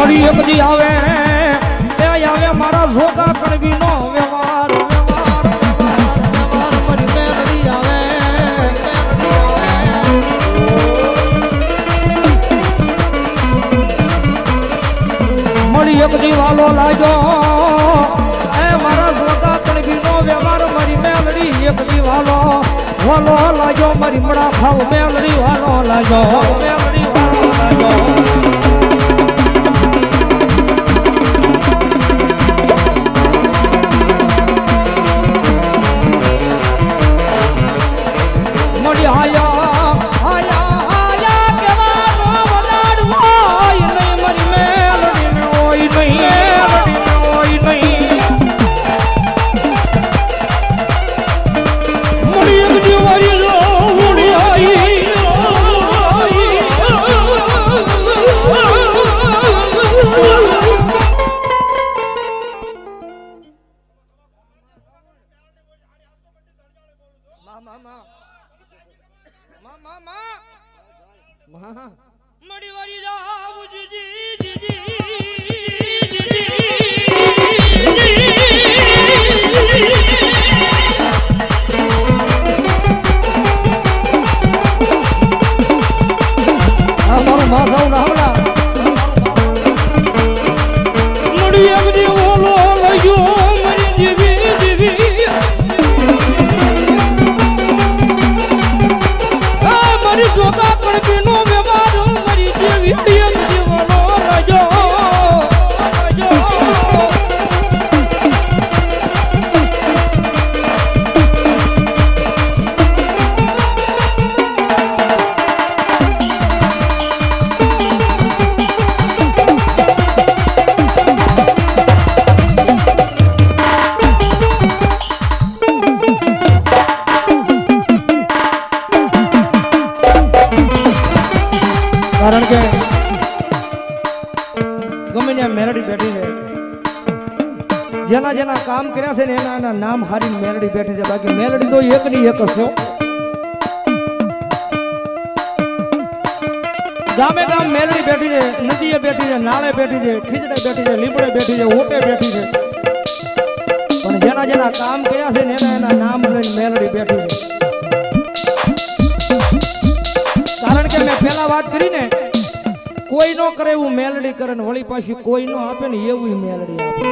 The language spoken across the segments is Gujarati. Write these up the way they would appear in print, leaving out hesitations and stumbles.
મળી એક દી આવે એ આવે મારા જોગા કરવી નો વ્યવહાર મળી મેલડી આવે મળી એક દી વાલો લાજો એ મારા જોગા કરવી નો વ્યવહાર મળી મેલડી એક દી વાલો લાજો મારી મડા ખાવ મેલડી વાલો લાજો મેલડી વાલો લાજો મડી વારી જાવ કારણ કે ગમે ત્યાં મેલડી બેઠી છે જેના જેના કામ કર્યા છે ને એના નામ હારી મેલડી બેઠી છે બાકી મેલડી તો એક ની એક હશે ગામે ગામ મેલડી બેઠી છે નદીએ બેઠી છે નાળે બેઠી છે ખીજડે બેઠી છે લીમડે બેઠી છે ઓટે બેઠી છે પણ જેના જેના કામ કર્યા છે ને એના નામ લઈને મેલડી બેઠી છે કારણ કે મેં પહેલા વાત કરી ને કોઈ નો કરે એવું મેલડી કરે ને વળી પાછી કોઈ નો આપે ને એવું મેલડી આપે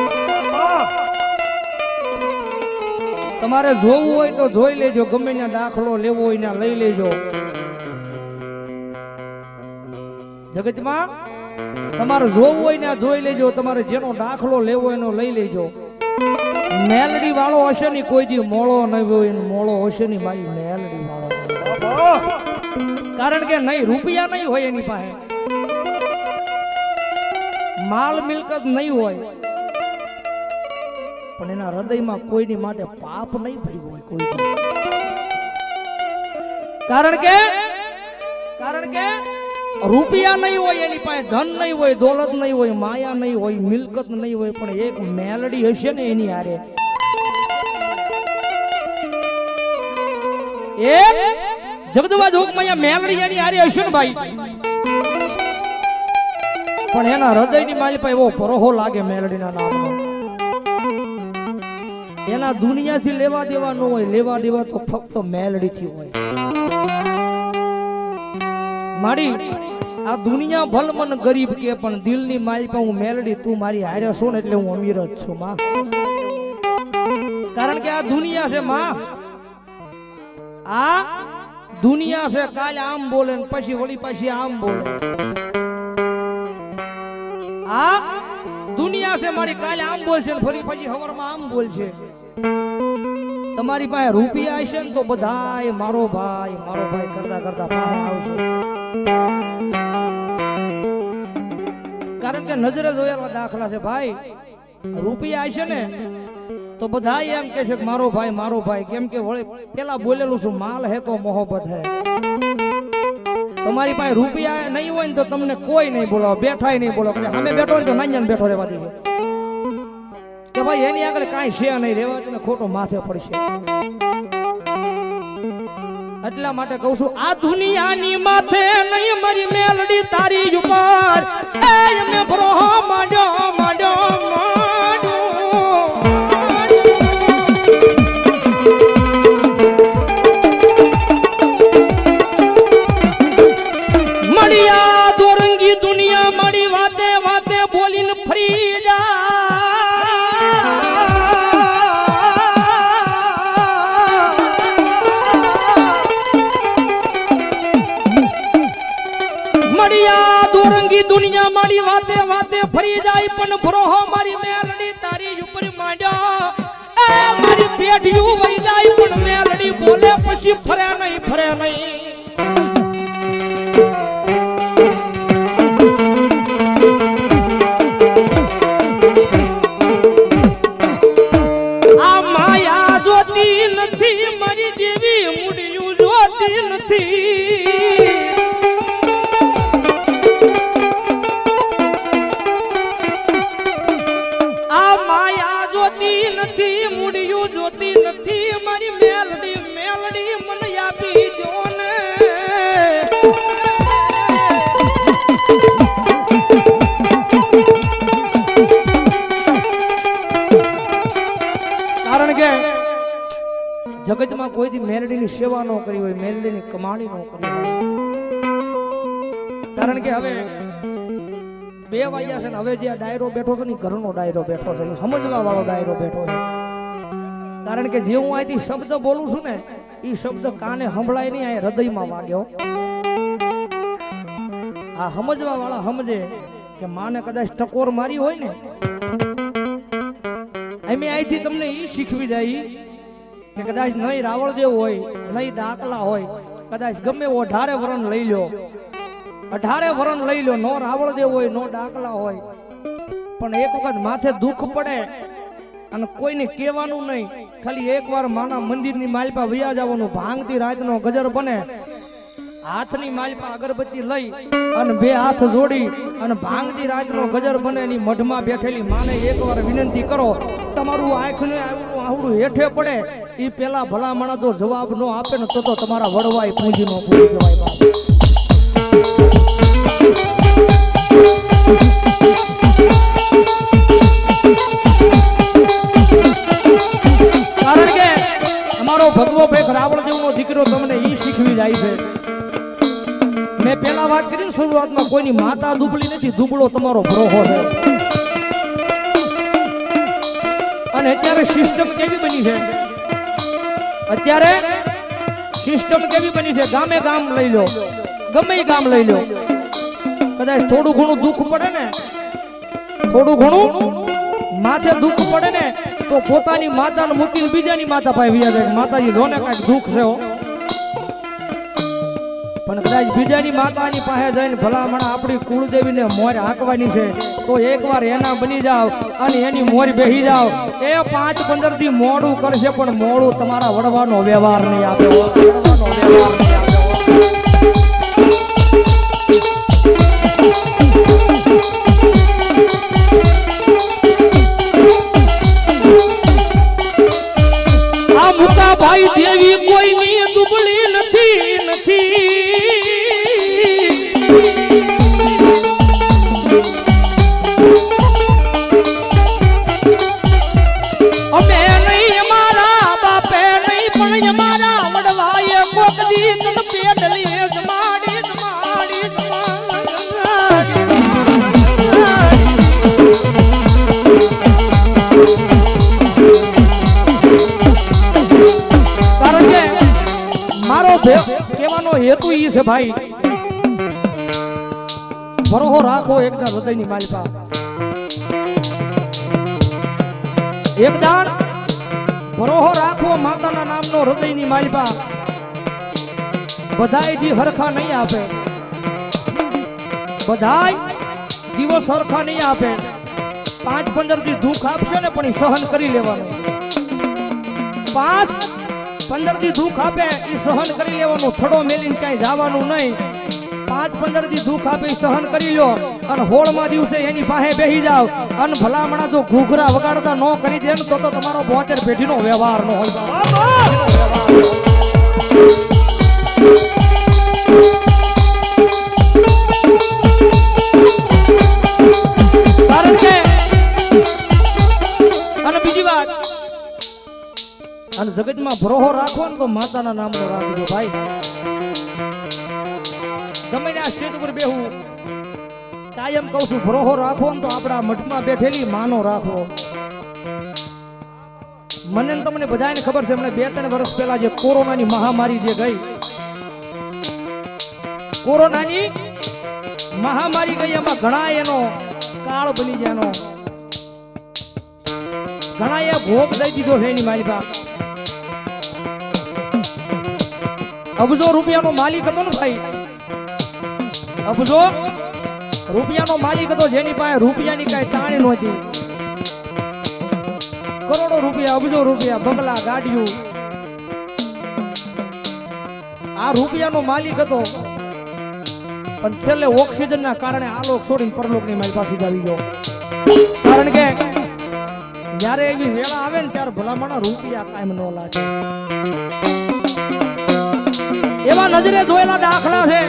તમારે જોવું હોય તો જોઈ લેજો ગમે ત્યાં દાખલો લેવો હોય ને લઈ લેજો જગતમાં તમારે જોવું હોય ને જોઈ લેજો તમારે જેનો દાખલો લેવો એનો લઈ લેજો મેલડી વાળો હશે ને કોઈ દી મોળો નહીં હોય મોળો હશે ને મારી મેલડી વાળો કારણ કે નહીં રૂપિયા નહીં હોય એની પાસે માલ મિલકત નહીં હોય પણ એના હૃદયમાં કોઈની માટે પાપ નહીં ભર્યું હોય કોઈ કારણ કે રૂપિયા નહીં હોય એની પાસે ધન નહીં હોય દોલત નહીં હોય માયા નહીં હોય મિલકત નહીં હોય પણ એક મેલડી હશે ને એની હારે એક જગદવા જોગમાં મેલડી એની હારે હશે ને ભાઈ પણ એના હૃદયની માલી પાસે એવો પરોહો લાગે મેલડીના નામનો એના દુનિયાથી લેવા દેવા ન હોય લેવા દેવા તો ફક્ત મેલડીથી હોય મારી આ દુનિયા ભલ મન ગરીબ કે પણ દિલની માલી પાસે હું મેલડી તું મારી હારે છો ને એટલે હું અમીર જ છું માં કારણ કે આ દુનિયા છે માં આ દુનિયા છે કાલે આમ બોલે ને પછી વળી પાછી આમ બોલે આ દુનિયા છે મારી કાલે આમ બોલશે ને ફરી પછી હવારમાં આમ બોલશે તમારી પાસે રૂપિયા હશે ને તો બધાય મારો ભાઈ કરતા કરતા બહાર આવશે કારણ કે નજરે જોયેલા દાખલા છે ભાઈ રૂપિયા હશે ને તો બધા એમ કે છે મારો ભાઈ કેમ કે પેલા બોલેલું છું માલ હે તો મોહબ્બત હે તમારી પાસે રૂપિયા નહીં હોય ને તો તમને કોઈ નહીં બોલાવો બેઠાય નહીં બોલાવો અમે બેઠો હોય તો નાન્યાને બેઠો રહેવા દઈએ કે ભાઈ એની આગળ કાંઈ છે નહીં રહેવા તો ખોટો માથે પડશે એટલા માટે કહું છું આ દુનિયાની માથે નહીં મારી મેલડી તારી ઉપર એ અમે ભરોહો માંડ્યો માંડ્યો મળ્યા દોરંગી દુનિયા મારી વાતે વાતે બોલીને ફરી જા દોરંગી દુનિયા મારી વાતે વાતે ફરી જાય પણ ભરોહો મારી મેલડી તારી ઉપર માંડ્યો એ મારી પેઢીયું વઈ જાય પણ મેલડી બોલે પછી ફરે નહીં ફરે નહીં આ માયા જોતી નથી મારી દેવી મુડિયું જોતી નથી નથી મુડિયું જોતી નથી મારી મેલડી મેલડી મને આપી જો ને કારણ કે જગતમાં કોઈથી મેલડીની સેવા ન કરી હોય મેલડીની કમાણી ન કરી હોય કારણ કે હવે 2 વાગ્યા છે ને હવે જે ડાયરો બેઠો છે ને ઘરનો ડાયરો બેઠો છે સમજવા વાળો ડાયરો બેઠો છે કારણ કે જે હું અહીંથી શબ્દ બોલું છું ને એ શબ્દ કાને સંભળાય નહીં આ હૃદયમાં વાગ્યો આ સમજવા વાળા સમજે કે માને કદાચ ટકોર મારી હોય ને અમે અહીંથી તમને એ શીખવી જાય કે કદાચ નહીં રાવળદેવ હોય નહીં દાખલા હોય કદાચ ગમે 18 વરણ લઈ લો 18 વરણ લઈ લો નો રાવળદેવ હોય નો ડાકલા હોય પણ એક વખત માથે દુઃખ પડે અને કોઈને કહેવાનું નહીં ખાલી એકવાર માના મંદિરની માલપા વયા જવાનું ભાંગતી રાતનો ગજર બને હાથની માલપા અગરબત્તી લઈ અને 2 હાથ જોડી અને ભાંગતી રાતનો ગજર બને એની મઢમાં બેઠેલી માને એકવાર વિનંતી કરો તમારું આંખને આવડું હેઠે પડે એ પેલા ભલા માણસ જો જવાબ ન આપે ને તો તમારા વડવાય પૂંજી નો પૂરી કહેવાય બાપ કારણ કે અમારો ભગવો ભાઈ રાવળદેવનો દીકરો તમને ઈ શીખવી જાય છે મેં પેલા વાત કરી શરૂઆતમાં કોઈની માતા દુબળી નથી દુબળો તમારો ભરોહો છે અને અત્યારે સિસ્ટમ કેવી બની છે અત્યારે સિસ્ટમ કેવી બની છે ગામે ગામ લઈ લો ગમે ગામ લઈ લો કદાચ થોડું ઘણું દુઃખ પડે ને થોડું ઘણું માથે દુઃખ પડે ને તો પોતાની માતાને મૂકીને બીજાની માતા પાસે વિયા જાય માતાજી જોને કાંઈક દુઃખ છે પણ કદાચ બીજાની માતાની પાસે જઈને ભલામણ આપણી કુળદેવીને મોર હાંકવાની છે તો એકવાર એના બની જાવ અને એની મોર બેહી જાવ એ 5-15 દી મોડું કરશે પણ મોડું તમારા વડવાનો વ્યવહાર નહીં આપે વડવાનો વ્યવહાર નહીં આપે ભાઈ દેવી કોઈની દુબળી નથી અમે નહીં અમારા બાપે નહીં પણ અમારા વડવાએ કોક દી તન પેડલી જમાડી કહેવાનો હેતુ ઈ છે ભાઈ ભરોહો રાખો એકદા હૃદયની માલિકા એકદાન ભરોહો રાખો માતાના નામનો હૃદયની માલિકા બધાય દી હરખા નહીં આપે બધાય દિવસ હરખા નહીં આપે 5-15 દી દુઃખ આપશે ને પણ સહન કરી લેવાનું 5-15 દી દુઃખ આપે એ સહન કરી લેવાનું થડો મેલીને ક્યાંય જવાનું નહીં 5-15 દી દુઃખ આપે સહન કરી લો અને 16મા દિવસે એની પાસે બેહી જાવ અને ભલામણા જો ઘૂઘરા વગાડતા ન કરી દે તો તમારો 72 પેઢીનો વ્યવહાર ન હોય જગતમાં ભરોહો રાખવો ને તો માતાના નામનો રાખજો ભાઈ. ગમે આ સ્ટેજ ઉપર બેહું કાયમ કહું છું, ભરોહો રાખવો ને તો આપણા મઠમાં બેઠેલી માનો રાખવો. મને તમને બધાને ખબર છે, હમણાં 2-3 વર્ષ પહેલા જે કોરોનાની મહામારી જે ગઈ, કોરોનાની મહામારી ગઈ, એમાં ઘણા એનો કાળ બની ગયાનો, ઘણા એ ભોગ દઈ દીધો છે એની મારી બાપ. અબજો રૂપિયાનો માલિક હતો ને ભાઈ, અબજો રૂપિયાનો માલિક હતો, જેની પાસે રૂપિયાની કઈ તાણી નહોતી. કરોડો રૂપિયા, અબજો રૂપિયા, બંગલા, ગાડીઓ, આ રૂપિયાનો માલિક હતો. પણ છેલ્લે ઓક્સિજન ના કારણે આ લોક છોડીને પરલોક ની મારી પાસે આવી ગયો. કારણ કે જયારે એવી વેળા આવે ને ત્યારે ભલામણા રૂપિયા કાયમ ન લાગે. એવા નજરે જોયેલા દાખલા છે.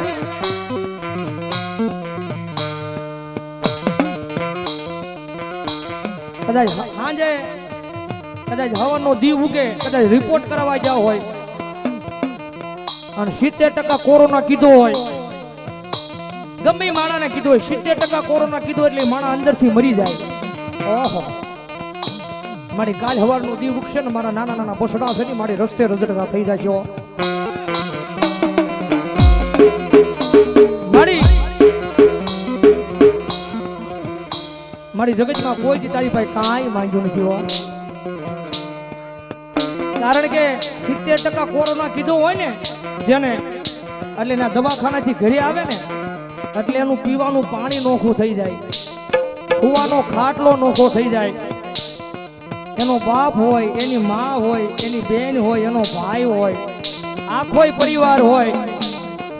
કદાચ સાંજે કદાચ હવાનો દીવ ઉગે, કદાચ રિપોર્ટ કરાવવા જાવ હોય અને 70% કોરોના કીધો હોય, ગમે માણાને કીધું હોય 70% કોરોના કીધું એટલે માણા અંદરથી મરી જાય. ઓહો, મારી કાલ હવારનો દીવ ઉગશે ને મારા નાના નાના બસડા છે ને મારી રસ્તે રજડતા થઈ જશે. મારી જગતમાં કોઈ દી તારી પાસે કાંઈ માંગ્યું નથી. કારણ કે 70% કોરોના કીધું હોય ને જેને, એટલે એના દવાખાનાથી ઘરે આવે ને એટલે એનું પીવાનું પાણી નોખું થઈ જાય, સુવાનો ખાટલો નોખો થઈ જાય. એનો બાપ હોય, એની માં હોય, એની બેન હોય, એનો ભાઈ હોય, આખોય પરિવાર હોય,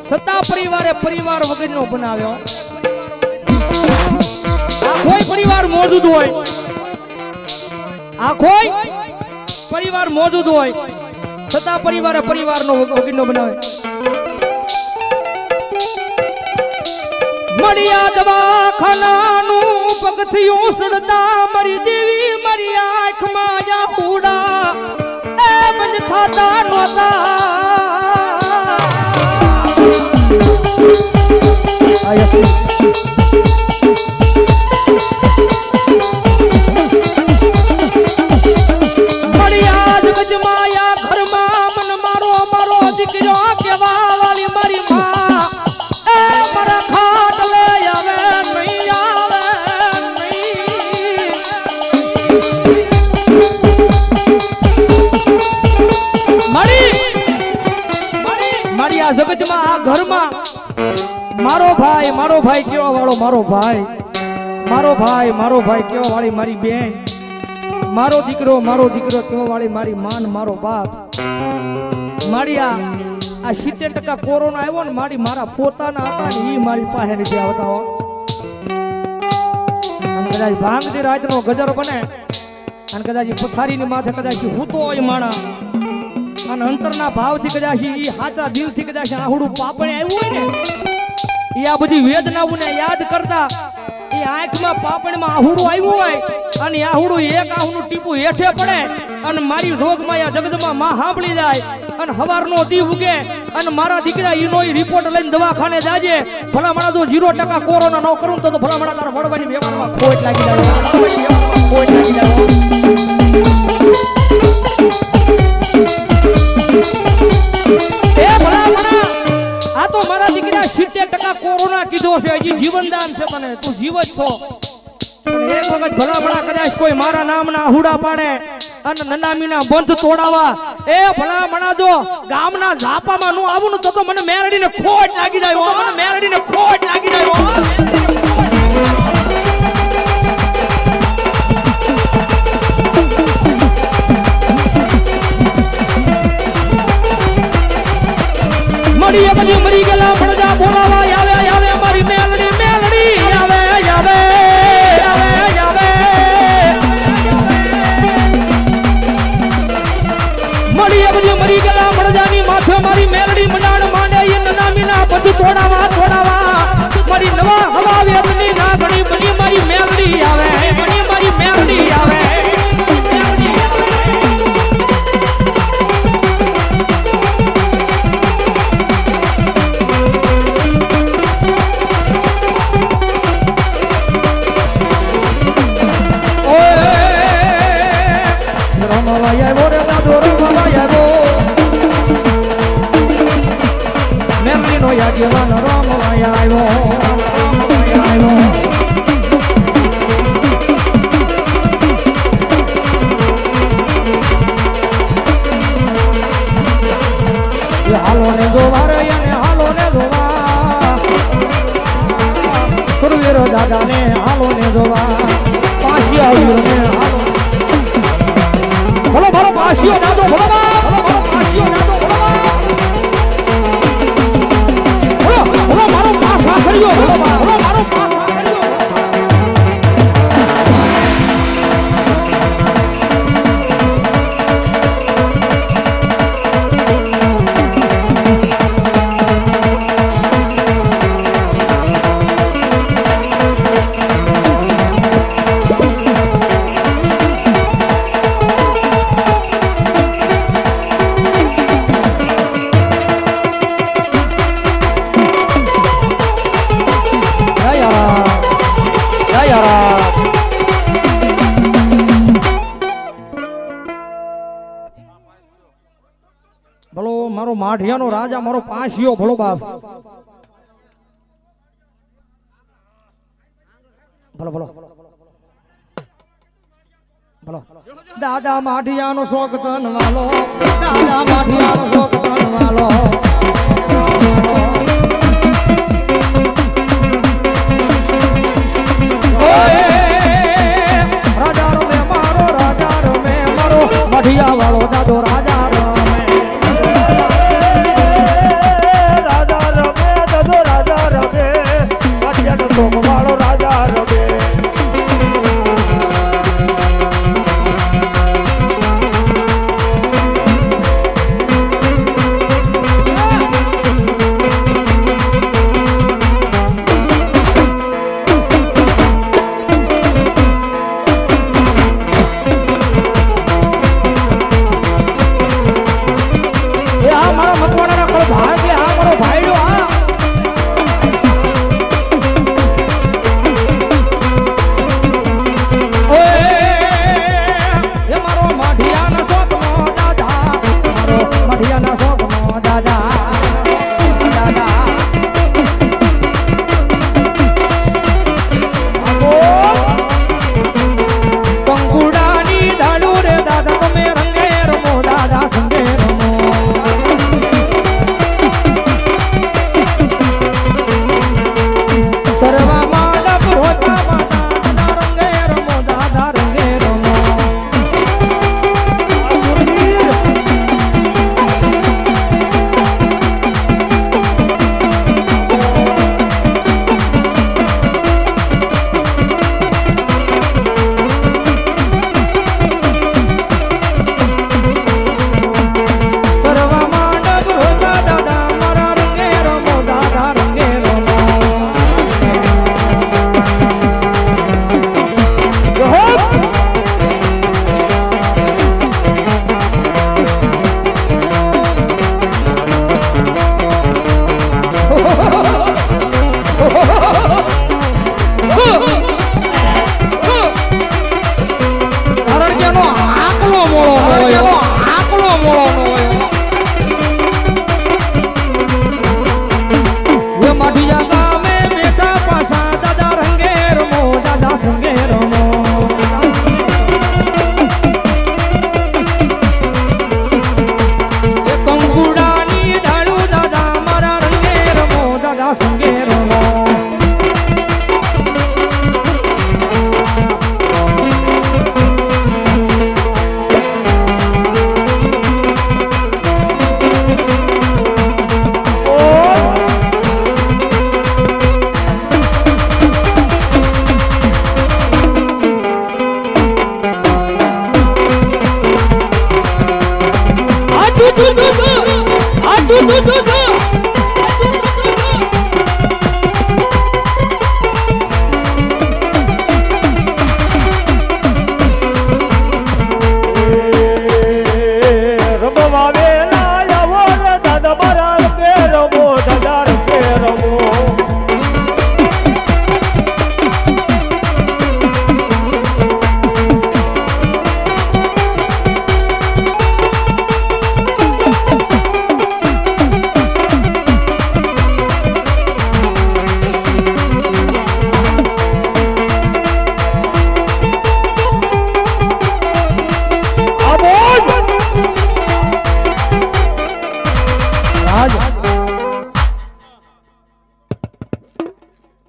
સત્તા પરિવારે પરિવાર વગરનો બનાવ્યો. આખોય પરિવાર મોજૂદ હોય, આખોય પરિવાર મોજૂદ હોય, સત્તા પરિવારે પરિવારનો વગરનો બનાવે. મળ્યા દવાખાનાનું પગથિયું સડતા મારી દેવી મારી આંખમાં યાહુડા એ બંધ થાતા નહોતા. મળ્યા જગજમાયા ઘરમાં મન મારો મારો દીકરો કેવા વાળી મારી માં એ મારા ખાટલે આવે નહીં, આવે નહીં. મારી આ જગતમાં આ ઘરમાં મારો ભાઈ કેવા વાળો મારો ભાઈ, મારો ભાઈ કેવા વાળી મારી બેન, મારો દીકરો કેવા વાળી મારી માન, મારો બાપ. મારી આ 70% કોરોના આવ્યો ને મારી મારા પોતાના હતા ને ઈ મારી પાસે નથી આવતા. અને કદાચ ભાંગતી રાતનો ગજર બને અને કદાચ પથારીની માથે કદાચ હૂતો હોય માણા અને અંતરના ભાવથી કદાચ ઈ સાચા દિલથી કદાચ આહુડું પાપણે આવ્યું હોય ને, એ આ બધી વેદનાઓને યાદ કરતા એ આંખમાં પાપણમાં આહુડું આવ્યું હોય અને આહુડું એક આહુનું ટીપું હેઠે પડે અને મારી રોગમાં આ જગતમાં માં સાંભળી જાય અને હવારનો દી ઉગે અને મારા દીકરા ઈનો રિપોર્ટ લઈને દવાખાને જાજે. ભલા મારા જો 0% કોરોના ન કરું તો ભલા મારા તારા વડવાની વ્યવહારમાં ખોટ લાગી જાય, ખોટ લાગી જાય. આ તો મારા દીકરા 70% કોરોના કીધો છે, હજી જીવનદાન છે, તને તું જીવ જ છો. એક વખત ભલા ભલા કદાચ કોઈ મારા નામના આહુડા પાડે અને નનામીના બંધ તોડાવા, એ ભલા મણા જો ગામના ઝાપામાં નું આવું ને તો મને મેરડીને ખોટ લાગી જાય, મને મેરડીને ખોટ લાગી જાય. મરી ગયેલા પડદા બોલાવા આવે આવે મારી મેલડી મેલડી આવે આવે આવે આવે. મરી ગયેલા પડદાની માથે મારી મેલડી મંડાણ માંડે એ નનામીના બધું તોડાવા તોડાવા દાદાને હાલો ને જોવા પાછી આવ્યો ને હાલો ભલો ભલો પાછીઓ દાદો ભલો ભલો ભલો પાછીઓ દાદો ભલો ભલો મારો પાછા કર્યો ભલો મારો પાછા કર્યો ભલો મારો માઢિયાનો રાજા મારો પાછિયો ભલો બાપ ભલો ભલો ભલો દાદા માઢિયાનો શોખ તન વાલો દાદા માઢિયાનો શોખ તન વાલો રાજા રમે મારો માઢિયા વાળો દાદો રાજા વાળો રાજા રમે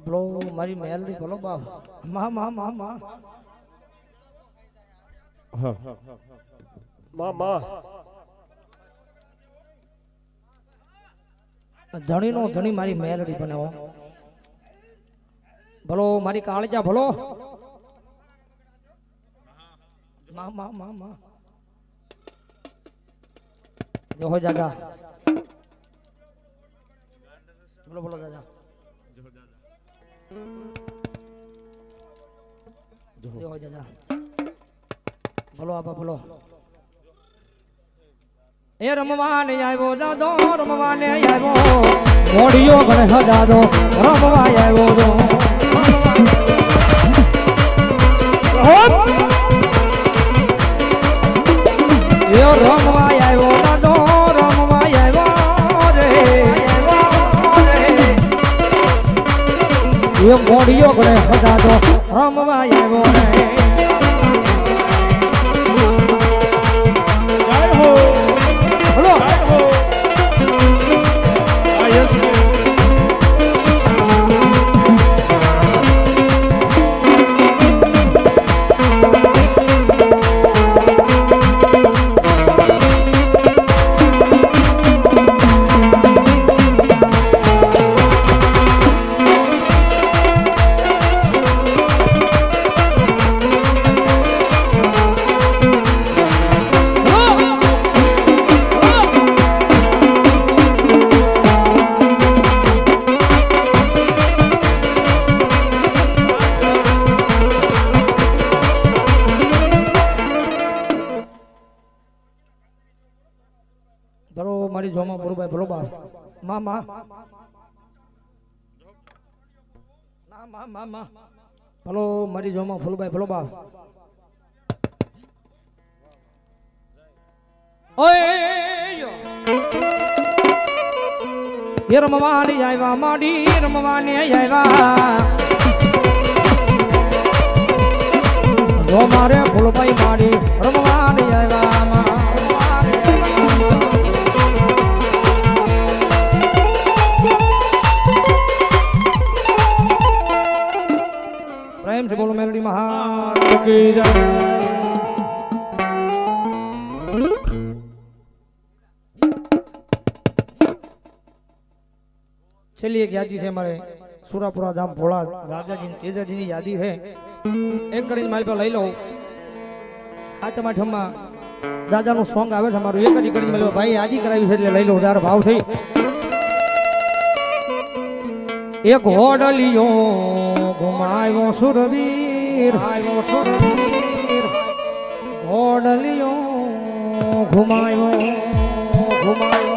ભલો મારી મેલડી ભલો બાપ માં માં માં માં માં માં ધણી નો ધણી મારી મેલડી બનાવો ભલો મારી કાળજા ભલો માં માં માં માં જો હો જાગા બોલો બોલો દાદા જો હો દાદા બોલો આપા બોલો એ રમવાને આવ્યો દાદો રમવાને આવ્યો મોડિયો ગણે દાદો રમવા આવ્યો દો એ રમવા આવ્યો દાદો રમવા આવ્યો રે એ મોડિયો ગણે દાદો રમવા આવ્યો રે મારી જોમાં બરોબર ભલો બાપ માં માં ના માં માં માં ભલો મારી જોમાં ફૂલભાઈ ભલો બાપ ઓય એ રમવાની આવ્યા માડી રમવાની આવ્યા જો મારે ફૂલભાઈ માડી રમવાની આવ્યા માં પ્રેમ से बोलो मेलोडी महान की जय। चलिए एक यादी से हमारे सुरापुरा धाम भोला राजा जी तेजा जी की यादी है एक कड़ी मारी पर लई लो हाथ में ठम्मा दादा नु सॉन्ग आवे છે મારું એક જ કડી મળ્યો ભાઈ यादी કરાવી છે એટલે લઈ લો તાર ભાવ થઈ એક હોડલિયો ઘુમાયો સુરવીર હોડલિયો ઘુમાયો ઘુમાયો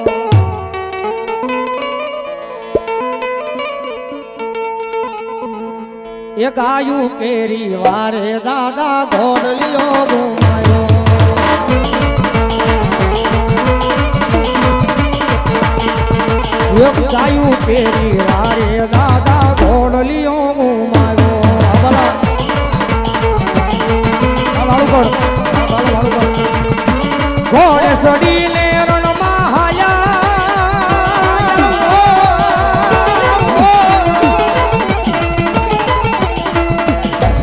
એક આયુ કેરી વારે દાદા ઘોડલિયો ઘુમાયો એક આયુ કેરી વારે દાદા ઘોડલિયો ઘુમાયો ભલા ઘોડે સડી લે રણમાં હાયા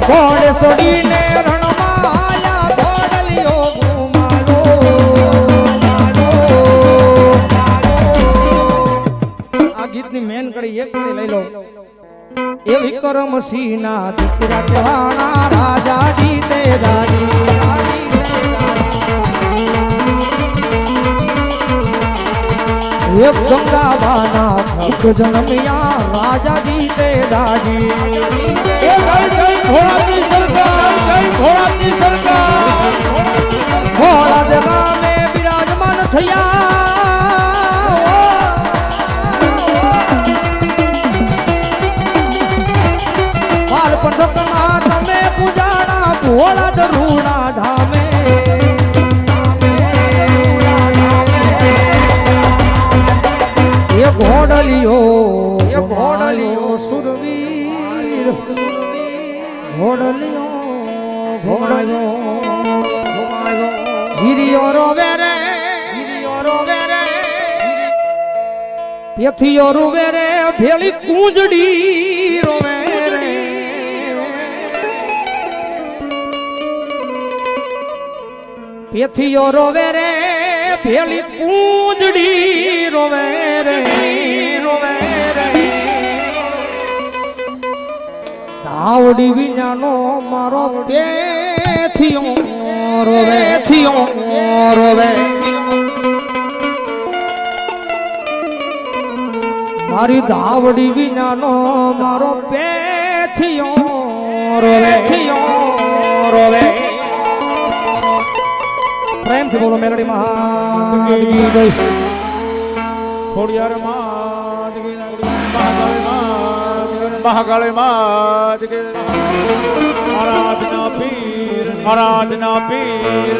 ઘોડે સડી લે રણમાં હાયા ઘોડલિયો ઘુમાયો આ ગીતની મેન કડી એક કડી લઈ લો એ વિક્રમ સિંહ ના દીકરા કહેવાના રાજા જીતે રાજી એક ગંગાબાના ભક્ત જન્મ્યા રાજા જીતે રાજી એ ભોળાની સરકાર ભોળા દેવા મે બિરાજમાન થયા પંથકમાં તમે પૂજાણા ભોળા દરૂણા ધામે એ ઘોડલિયો સુરવીર ઘોડલિયો હિરિયો રોવે રે પેથિયો રોવે રે ભેળી કુંજડી રોવે પેથીઓ રોવે રે ભેલી કૂંજડી રોવે રે રોવે રે આવડી વિનાનો મારો પેથીઓ રોવે થિયો રોવે મારી ધાવડી વિનાનો મારો પેથીઓ રોવે થિયો રોવે પ્રેમથી બોલો મેલડી મહાદેવી જય ખોડિયાર માત કી મહાકાળી માત કી આરાધના પીર